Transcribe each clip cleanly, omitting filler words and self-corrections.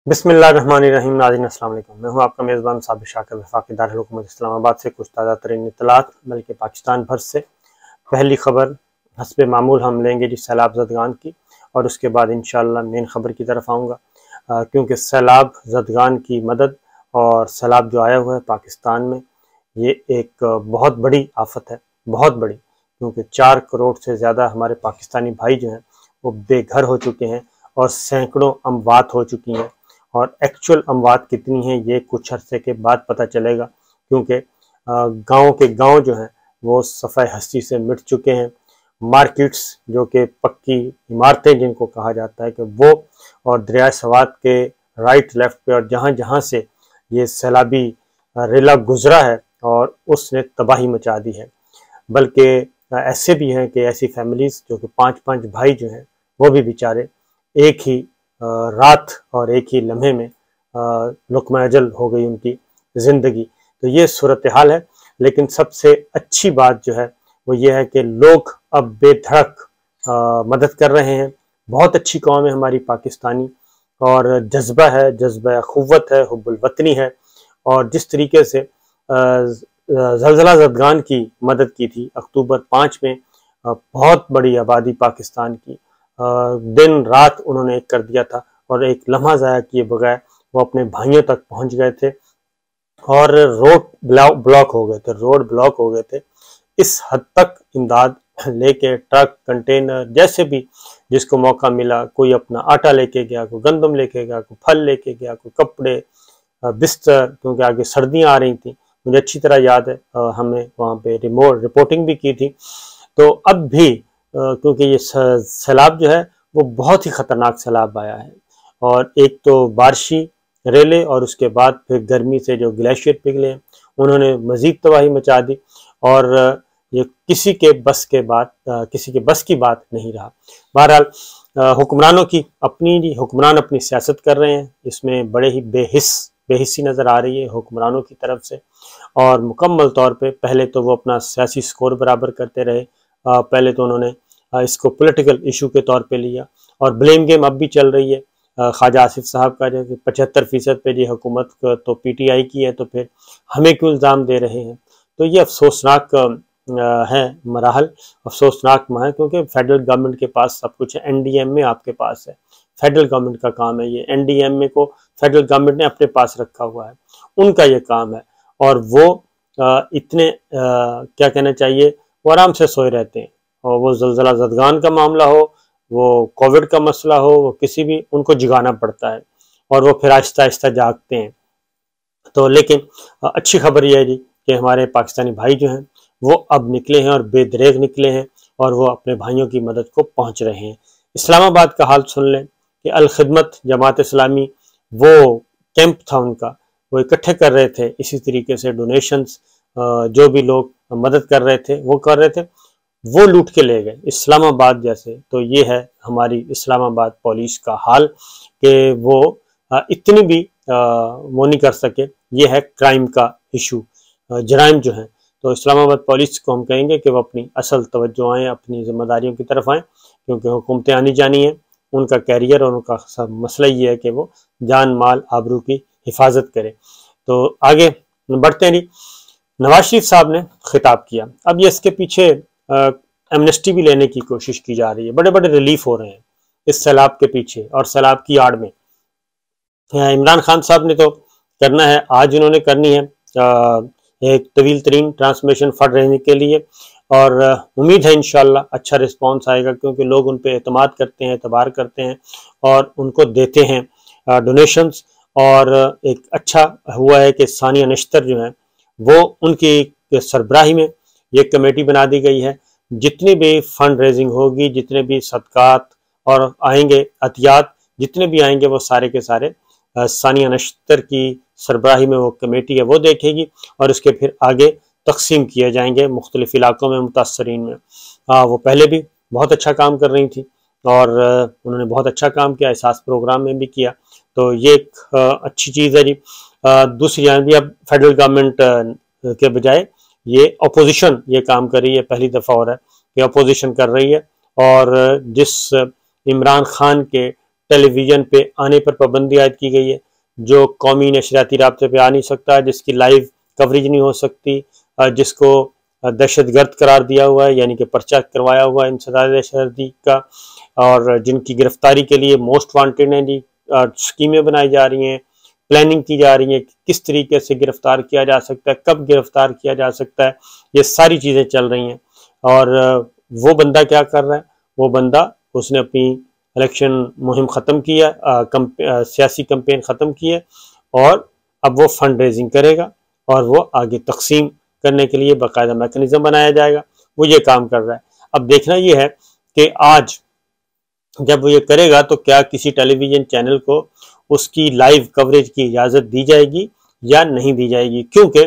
बिस्मिल्लाहिर्रहमानिर्रहीम। नाज़रीन अस्सलाम वालेकुम। मैं हूं आपका मेज़बान साबिर शाकिर, वफाकी दारुल इस्लामाबाद से कुछ ताज़ा तरीन इत्तलात बल्कि पाकिस्तान भर से। पहली खबर हस्बे मामूल हम लेंगे जी सैलाब ज़दगान की, और उसके बाद इंशाअल्लाह मेन खबर की तरफ आऊँगा, क्योंकि सैलाब ज़दगान की मदद और सैलाब जो आया हुआ है पाकिस्तान में, ये एक बहुत बड़ी आफत है, बहुत बड़ी, क्योंकि 4 करोड़ से ज़्यादा हमारे पाकिस्तानी भाई जो हैं वो बेघर हो चुके हैं और सैकड़ों अमवात हो चुकी हैं। और एक्चुअल अमवात कितनी हैं ये कुछ अरसे के बाद पता चलेगा, क्योंकि गाँव के गाँव जो हैं वो सफ़ाए हस्ती से मिट चुके हैं। मार्केट्स जो कि पक्की इमारतें जिनको कहा जाता है कि वो, और दरिया सवात के राइट लेफ्ट पे और जहाँ जहाँ से ये सैलाबी रेला गुजरा है और उसने तबाही मचा दी है। बल्कि ऐसे भी हैं कि ऐसी फैमिलीज़ जो कि 5-5 भाई जो हैं वो भी बेचारे एक ही रात और एक ही लम्हे में लुक़्मा अजल हो गई उनकी ज़िंदगी। तो ये सूरत हाल है। लेकिन सबसे अच्छी बात जो है वो ये है कि लोग अब बेधड़क मदद कर रहे हैं। बहुत अच्छी कौम है हमारी पाकिस्तानी, और जज्बा है, जज्बा ख़ुव्वत है, हुब्बुल वतनी है। और जिस तरीके से ज़लज़ला ज़दगान की मदद की थी अक्टूबर 5 में, बहुत बड़ी आबादी पाकिस्तान की, दिन रात उन्होंने एक कर दिया था और एक लम्हा ज़ाया किए बगैर वो अपने भाइयों तक पहुंच गए थे और रोड ब्लॉक हो गए थे, रोड ब्लॉक हो गए थे। इस हद तक इमदाद लेके ट्रक, कंटेनर, जैसे भी जिसको मौका मिला, कोई अपना आटा लेके गया, कोई गंदम लेके गया, कोई फल लेके गया, कोई कपड़े, बिस्तर, क्योंकि आगे सर्दियां आ रही थी। मुझे अच्छी तरह याद है, हमें वहाँ पे रिपोर्टिंग भी की थी। तो अब भी क्योंकि ये सैलाब जो है वो बहुत ही ख़तरनाक सैलाब आया है, और एक तो बारिशी रेले और उसके बाद फिर गर्मी से जो ग्लेशियर पिघले उन्होंने मज़ीद तबाही मचा दी, और ये किसी के बस की बात नहीं रहा। बहरहाल हुक्मरान अपनी सियासत कर रहे हैं, इसमें बड़े ही बेहिस्सी नज़र आ रही है हुक्मरानों की तरफ से। और मुकम्मल तौर पे पहले तो वो अपना सियासी स्कोर बराबर करते रहे, पहले तो उन्होंने इसको पॉलिटिकल इशू के तौर पे लिया, और ब्लेम गेम अब भी चल रही है। ख्वाजा आसिफ साहब का जो 75% पे ये हुकूमत तो PTI की है, तो फिर हमें क्यों इल्ज़ाम दे रहे हैं। तो ये अफसोसनाक है, मराहल अफसोसनाक है, क्योंकि फेडरल गवर्नमेंट के पास सब कुछ है, NDMA आपके पास है, फेडरल गवर्नमेंट का काम है ये। NDMA को फेडरल गवर्नमेंट ने अपने पास रखा हुआ है, उनका ये काम है, और वो इतने क्या कहना चाहिए, वो आराम से सोए रहते हैं। और वो ज़लज़ला ज़दगान का मामला हो, वो कोविड का मसला हो, वो किसी भी, उनको जगाना पड़ता है और वो फिर आहिस्ता आहिस्ता जागते हैं। तो लेकिन अच्छी खबर यह है जी कि हमारे पाकिस्तानी भाई जो हैं वो अब निकले हैं और बेदरेग निकले हैं, और वो अपने भाइयों की मदद को पहुंच रहे हैं। इस्लामाबाद का हाल सुन लें कि अल खिदमत जमात इस्लामी, वो कैंप था उनका, वो इकट्ठे कर रहे थे इसी तरीके से डोनेशंस, जो भी लोग मदद कर रहे थे वो कर रहे थे, वो लूट के ले गए इस्लामाबाद जैसे। तो ये है हमारी इस्लामाबाद पुलिस का हाल कि वो इतनी भी वो नहीं कर सके। ये है क्राइम का इशू, जराइम जो हैं। तो इस्लामाबाद पुलिस को हम कहेंगे कि वो अपनी असल तवज्जो आएँ, अपनी जिम्मेदारियों की तरफ आएँ, क्योंकि हुकूमतें आनी जानी हैं, उनका कैरियर और उनका सब मसला ये है कि वो जान माल आबरू की हिफाजत करे। तो आगे बढ़ते हैं जी। नवाज शरीफ साहब ने खिताब किया, अब ये इसके पीछे एमनेस्टी भी लेने की कोशिश की जा रही है, बड़े बड़े रिलीफ हो रहे हैं इस सैलाब के पीछे और सैलाब की आड़ में। इमरान खान साहब ने तो करना है, आज इन्होंने करनी है एक तवील तरीन ट्रांसमिशन फंड रहने के लिए, और उम्मीद है इंशाल्लाह अच्छा रिस्पांस आएगा, क्योंकि लोग उन पे एतमाद करते हैं, एतबार करते हैं और उनको देते हैं डोनेशंस। और एक अच्छा हुआ है कि सानिया नश्तर जो है वो, उनकी सरबराही में ये कमेटी बना दी गई है। जितनी भी फंड रेजिंग होगी, जितने भी सदकात और आएंगे, अतियात जितने भी आएंगे, वो सारे के सारे सानिया नश्तर की सरबराही में वो कमेटी है वो देखेगी, और उसके फिर आगे तकसीम किए जाएंगे मुख्तलिफ इलाकों में, मुतासरीन में। वो पहले भी बहुत अच्छा काम कर रही थी और उन्होंने बहुत अच्छा काम किया, एहसास प्रोग्राम में भी किया। तो ये एक अच्छी चीज़ है जी। दूसरी जानब भी अब फेडरल गवर्नमेंट के बजाय ये अपोजिशन ये काम कर रही है, पहली दफ़ा हो रहा है कि अपोजिशन कर रही है। और जिस इमरान खान के टेली विजन पे आने पर पाबंदी आयद की गई है। जो कौमी नशरियाती राब्ते पे आ नहीं सकता, जिसकी लाइव कवरेज नहीं हो सकती, जिसको दहशतगर्द करार दिया हुआ है, यानी कि पर्चा करवाया हुआ है इंसदाद दहशतगर्दी का, और जिनकी गिरफ्तारी के लिए मोस्ट वांटेड हैं जी, स्कीमें बनाई जा रही हैं, प्लानिंग की जा रही है कि किस तरीके से गिरफ्तार किया जा सकता है, कब गिरफ्तार किया जा सकता है, ये सारी चीज़ें चल रही हैं। और वो बंदा क्या कर रहा है, वो बंदा उसने अपनी इलेक्शन मुहिम ख़त्म की है, सियासी कैंपेन ख़त्म की है, और अब वो फंड रेजिंग करेगा और वो आगे तकसीम करने के लिए बाकायदा मैकेनिज्म बनाया जाएगा। वो ये काम कर रहा है। अब देखना ये है कि आज जब वो ये करेगा तो क्या किसी टेलीविज़न चैनल को उसकी लाइव कवरेज की इजाज़त दी जाएगी या नहीं दी जाएगी, क्योंकि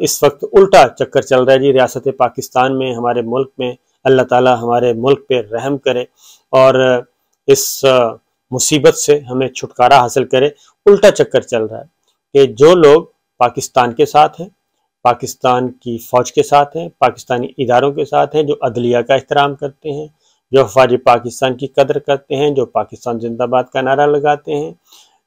इस वक्त उल्टा चक्कर चल रहा है जी रियासत पाकिस्तान में, हमारे मुल्क में। अल्लाह ताला हमारे मुल्क पे रहम करे और इस मुसीबत से हमें छुटकारा हासिल करे। उल्टा चक्कर चल रहा है कि जो लोग पाकिस्तान के साथ हैं, पाकिस्तान की फ़ौज के साथ हैं, पाकिस्तानी इदारों के साथ हैं, जो अदलिया का एहतराम करते हैं, जो फ़ौज पाकिस्तान की कदर करते हैं, जो पाकिस्तान जिंदाबाद का नारा लगाते हैं,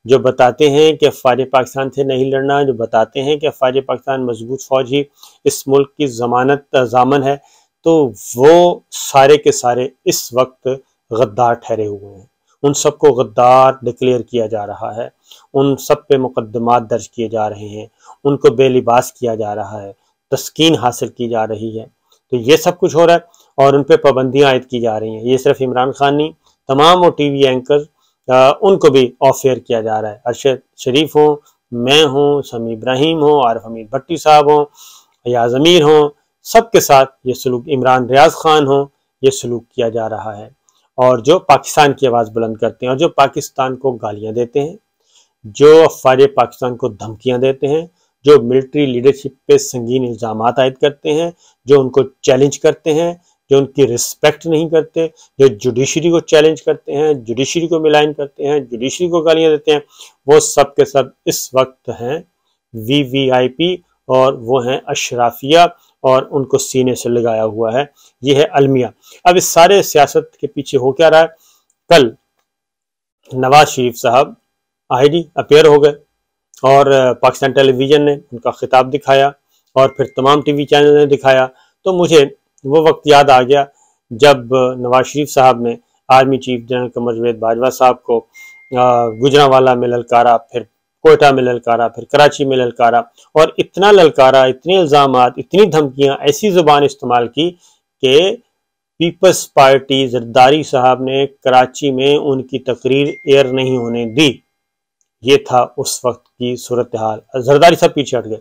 जो बताते हैं कि फ़ौज पाकिस्तान से नहीं लड़ना, जो बताते हैं कि फ़ौज पाकिस्तान मजबूत फ़ौज ही इस मुल्क की ज़मानत ज़ामन है, तो वो सारे के सारे इस वक्त गद्दार ठहरे हुए हैं। उन सबको गद्दार डिक्लेयर किया जा रहा है, उन सब पे मुकदमात दर्ज किए जा रहे हैं, उनको बेलिबास किया जा रहा है, तस्कीन हासिल की जा रही है। तो ये सब कुछ हो रहा है और उन पे पाबंदियाँ आयद की जा रही हैं। ये सिर्फ इमरान खान नहीं, तमाम वो टीवी एंकर उनको भी ऑफ एयर किया जा रहा है। अरशद शरीफ हो, मैं हूँ, समी इब्राहिम हो, आरिफ हमीद भट्टी साहब हो, या ज़मीर हो, सबके साथ ये सलूक, इमरान रियाज खान हो, ये सलूक किया जा रहा है। और जो पाकिस्तान की आवाज़ बुलंद करते हैं और जो पाकिस्तान को गालियाँ देते हैं, जो अफ़वाज पाकिस्तान को धमकियाँ देते हैं, जो मिलिट्री लीडरशिप पे संगीन इल्ज़ामात आयद करते हैं, जो उनको चैलेंज करते हैं, जो उनकी रिस्पेक्ट नहीं करते, जो जुडिशरी को चैलेंज करते हैं, जुडिशरी को मिलाइन करते हैं, जुडिशरी को गालियाँ देते हैं, वो सब के सब इस वक्त हैं VVIP और वो हैं अशराफिया, और उनको सीने से लगाया हुआ है। ये है अलमिया। अब इस सारे सियासत के पीछे हो क्या रहा है? कल नवाज शरीफ साहब आईडी अपेयर हो गए और पाकिस्तान टेलीविज़न ने उनका खिताब दिखाया और फिर तमाम टीवी चैनल ने दिखाया। तो मुझे वो वक्त याद आ गया जब नवाज शरीफ साहब ने army chief general Qamar Javed Bajwa साहब को गुजरांवाला में ललकारा, फिर कोयटा में ललकारा, फिर कराची में ललकारा, और इतना ललकारा, इतने इल्ज़ामात, इतनी धमकियां, ऐसी ज़ुबान इस्तेमाल की कि पीपल्स पार्टी जरदारी साहब ने कराची में उनकी तकरीर एयर नहीं होने दी। ये था उस वक्त की सूरत हाल। जरदारी साहब पीछे हट गए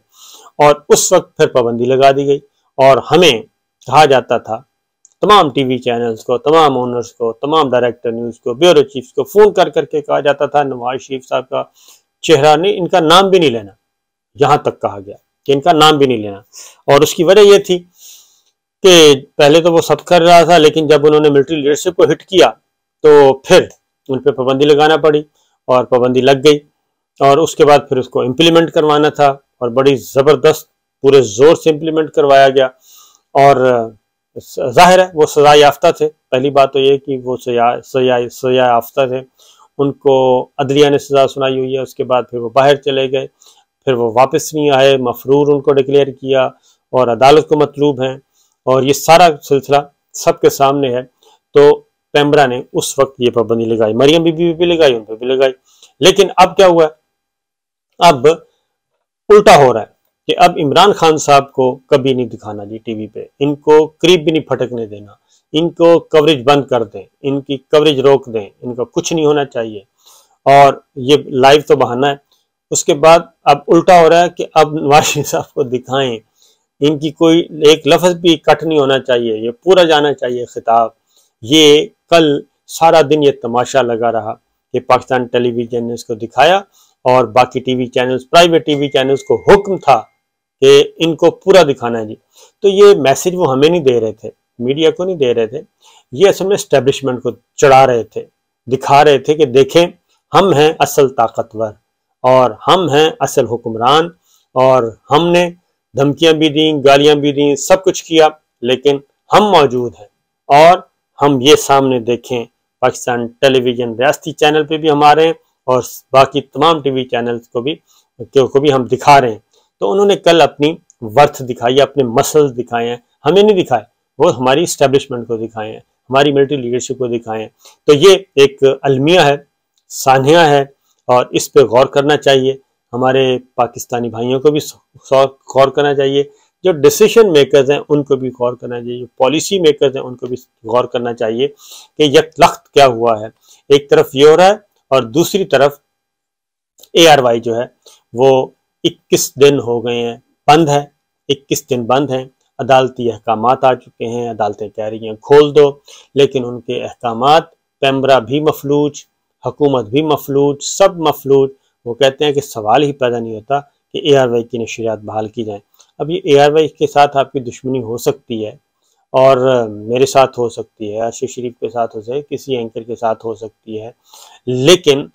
और उस वक्त फिर पाबंदी लगा दी गई और हमें कहा जाता था, तमाम टीवी चैनल्स को, तमाम ओनर्स को, तमाम डायरेक्टर न्यूज़ को, ब्यूरो चीफ्स को फ़ोन कर करके कहा जाता था नवाज शरीफ साहब का चेहरा नहीं, इनका नाम भी नहीं लेना। यहाँ तक कहा गया कि इनका नाम भी नहीं लेना। और उसकी वजह यह थी कि पहले तो वो सब कर रहा था, लेकिन जब उन्होंने मिलिट्री लीडरशिप को हिट किया तो फिर उन पर पाबंदी लगाना पड़ी और पाबंदी लग गई। और उसके बाद फिर उसको इम्प्लीमेंट करवाना था और बड़ी ज़बरदस्त पूरे ज़ोर से इम्प्लीमेंट करवाया गया। और जाहिर है वो सज़ा याफ्ता थे। पहली बात तो ये कि वो सज़ा याफ्ता थे, उनको अदलिया ने सज़ा सुनाई हुई है। उसके बाद फिर वो बाहर चले गए, फिर वो वापस नहीं आए, मफरूर उनको डिक्लेयर किया और अदालत को मतलूब हैं, और ये सारा सिलसिला सबके सामने है। तो पैमरा ने उस वक्त ये पाबंदी लगाई, मरियम बीबी भी लगाई, उन पर भी लगाई। लेकिन अब क्या हुआ? अब उल्टा हो रहा है कि अब इमरान खान साहब को कभी नहीं दिखाना जी टीवी पे, इनको करीब भी नहीं फटकने देना, इनको कवरेज बंद कर दें, इनकी कवरेज रोक दें, इनका कुछ नहीं होना चाहिए। और ये लाइव तो बहाना है। उसके बाद अब उल्टा हो रहा है कि अब नवाज शरीफ साहब को दिखाएं, इनकी कोई एक लफ्ज़ भी कट नहीं होना चाहिए, ये पूरा जाना चाहिए खिताब। ये कल सारा दिन ये तमाशा लगा रहा कि पाकिस्तान टेलीविज़न ने इसको दिखाया और बाकी TV channels, private TV channels को हुक्म था कि इनको पूरा दिखाना है जी। तो ये मैसेज वो हमें नहीं दे रहे थे, मीडिया को नहीं दे रहे थे, ये असल में एस्टेब्लिशमेंट को चढ़ा रहे थे, दिखा रहे थे कि देखें हम हैं असल ताकतवर और हम हैं असल हुक्मरान, और हमने धमकियां भी दी, गालियां भी दी, सब कुछ किया, लेकिन हम मौजूद हैं और हम ये सामने देखें پاکستان ٹیلی ویژن ریاستی چینل پہ بھی ہم آ رہے ہیں اور باقی تمام ٹی وی چینلز کو بھی ہم دکھا رہے ہیں۔ تو انہوں نے کل اپنی ورتھ دکھائی ہے، اپنے مسلز دکھائے ہیں، ہمیں نہیں دکھائے، وہ ہماری اسٹیبلشمنٹ کو دکھائے ہیں، ہماری ملٹری لیڈرشپ کو دکھائے ہیں۔ تو یہ ایک المیہ ہے، سانحہ ہے، اور اس پہ غور کرنا چاہیے، ہمارے پاکستانی بھائیوں کو بھی غور کرنا چاہیے، جو ڈیسیشن میکرز ہیں ان کو بھی غور کرنا چاہیے، جو پالیسی میکرز ہیں ان کو بھی غور کرنا چاہیے کہ یک لخت کیا ہوا ہے۔ ایک طرف یہ ہو رہا ہے اور دوسری طرف ARY جو ہے وہ 21 دن ہو گئے ہیں بند ہے، 21 دن بند ہیں، عدالتی احکامات آ چکے ہیں، عدالتیں کہہ رہی ہیں کھول دو، لیکن ان کے احکامات، پیمرا بھی مفلوج، حکومت بھی مفلوج، سب مفلوج۔ وہ کہتے ہیں کہ سوال ہی پیدا نہیں ہوتا کہ ARY کی نشریات بحال کی جائیں۔ اب یہ ARY کے ساتھ آپ کی دشمنی ہو سکتی ہے، اور میرے ساتھ ہو سکتی ہے، عرشی شریف کے ساتھ ہو سکتی ہے، کسی اینکر کے ساتھ ہو سکتی ہے، لیکن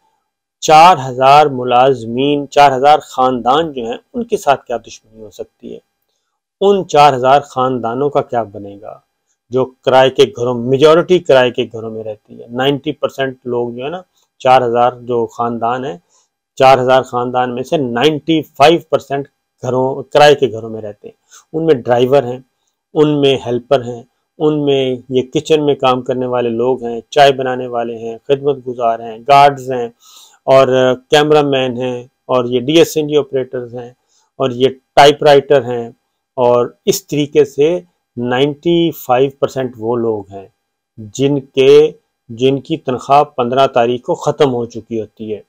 4000 ملازمین، 4000 خاندان جو ہیں ان کے ساتھ کیا دشمنی ہو سکتی ہے؟ ان 4000 خاندانوں کا کیا بنے گا جو کرائے کے گھروں، میجورٹی کرائے کے گھروں میں رہتی ہے، 90% لوگ جو ہے نا، 4000 جو خاندان ہیں، 4000 خاندان میں سے 95% کرائے کے گھروں میں رہتے ہیں۔ ان میں ڈرائیور ہیں، ان میں ہیلپر ہیں، ان میں یہ کچن میں کام کرنے والے لوگ ہیں، چائے بنانے والے ہیں، خدمت گزار ہیں، گارڈز ہیں، اور کیمرہ مین ہیں، اور یہ DSNG آپریٹرز ہیں، اور یہ ٹائپ رائٹر ہیں، اور اس طریقے سے 95% وہ لوگ ہیں جن کی تنخواہ 15 تاریخ کو ختم ہو چکی ہوتی ہے،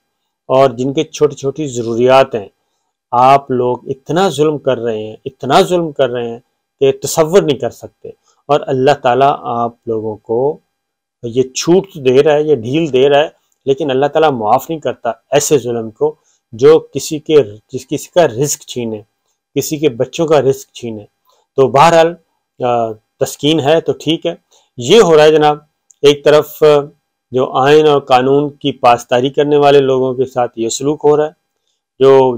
اور جن کے چھوٹی چھوٹی ضروریات ہیں۔ آپ لوگ اتنا ظلم کر رہے ہیں، اتنا ظلم کر رہے ہیں کہ تصور نہیں کر سکتے، اور اللہ تعالیٰ آپ لوگوں کو یہ چھوٹ دے رہا ہے، یہ ڈھیل دے رہا ہے، لیکن اللہ تعالیٰ معاف نہیں کرتا ایسے ظلم کو جو کسی کا رزق چھینے، کسی کے بچوں کا رزق چھینے۔ تو بہرحال تسکین ہے تو ٹھیک ہے۔ یہ ہو رہا ہے جناب، ایک طرف جو آئین اور قانون کی پاسداری کرنے والے لوگوں کے ساتھ یہ سلوک ہو رہا ہے،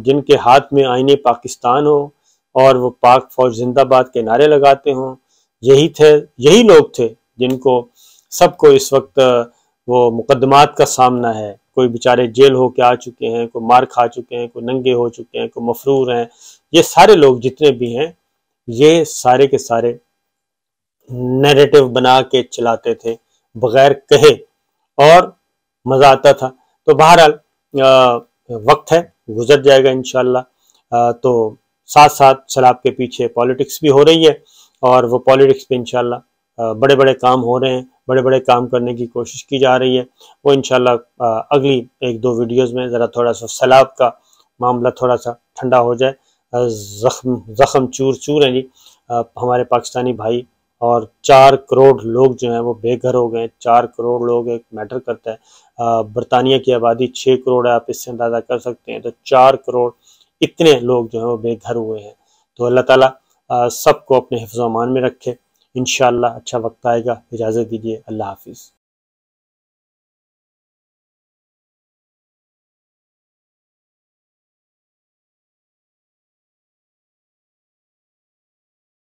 جن کے ہاتھ میں آئین پاکستان ہو اور وہ پاک فوج زندہ باد کے نعرے لگاتے ہوں، یہی لوگ تھے جن کو سب کو اس وقت وہ مقدمات کا سامنا ہے، کوئی بیچارے جیل ہو کے آ چکے ہیں، کوئی مار کھا چکے ہیں، کوئی ننگے ہو چکے ہیں، کوئی مفرور ہیں۔ یہ سارے لوگ جتنے بھی ہیں، یہ سارے کے سارے نیریٹو بنا کے چلاتے تھے بغیر کہے، اور مزہ آتا تھا۔ تو بہرحال وقت ہے، گزر جائے گا انشاءاللہ۔ تو ساتھ ساتھ سیلاب کے پیچھے پالیٹکس بھی ہو رہی ہے، اور وہ پالیٹکس پہ انشاءاللہ بڑے بڑے کام ہو رہے ہیں، بڑے بڑے کام کرنے کی کوشش کی جا رہی ہے۔ وہ انشاءاللہ اگلی 1-2 ویڈیوز میں ذرا تھوڑا سا سیلاب کا معاملہ تھوڑا سا ٹھنڈا ہو جائے۔ زخم چور ہیں جی ہمارے پاکستانی بھائی، اور 4 کروڑ لوگ جو ہیں وہ بے گھر ہو گئے ہیں۔ 4 کروڑ لوگ ایک میٹر کرتا ہے۔ برطانیہ کی آبادی 6 کروڑ ہے، آپ اس سے اندازہ کر سکتے ہیں۔ تو 4 کروڑ اتنے لوگ جو ہیں وہ بے گھر ہوئے ہیں۔ تو اللہ تعالیٰ سب کو اپنے حفظ و امان میں رکھے۔ انشاءاللہ اچھا وقت آئے گا۔ اجازت دیجیے، اللہ حافظ۔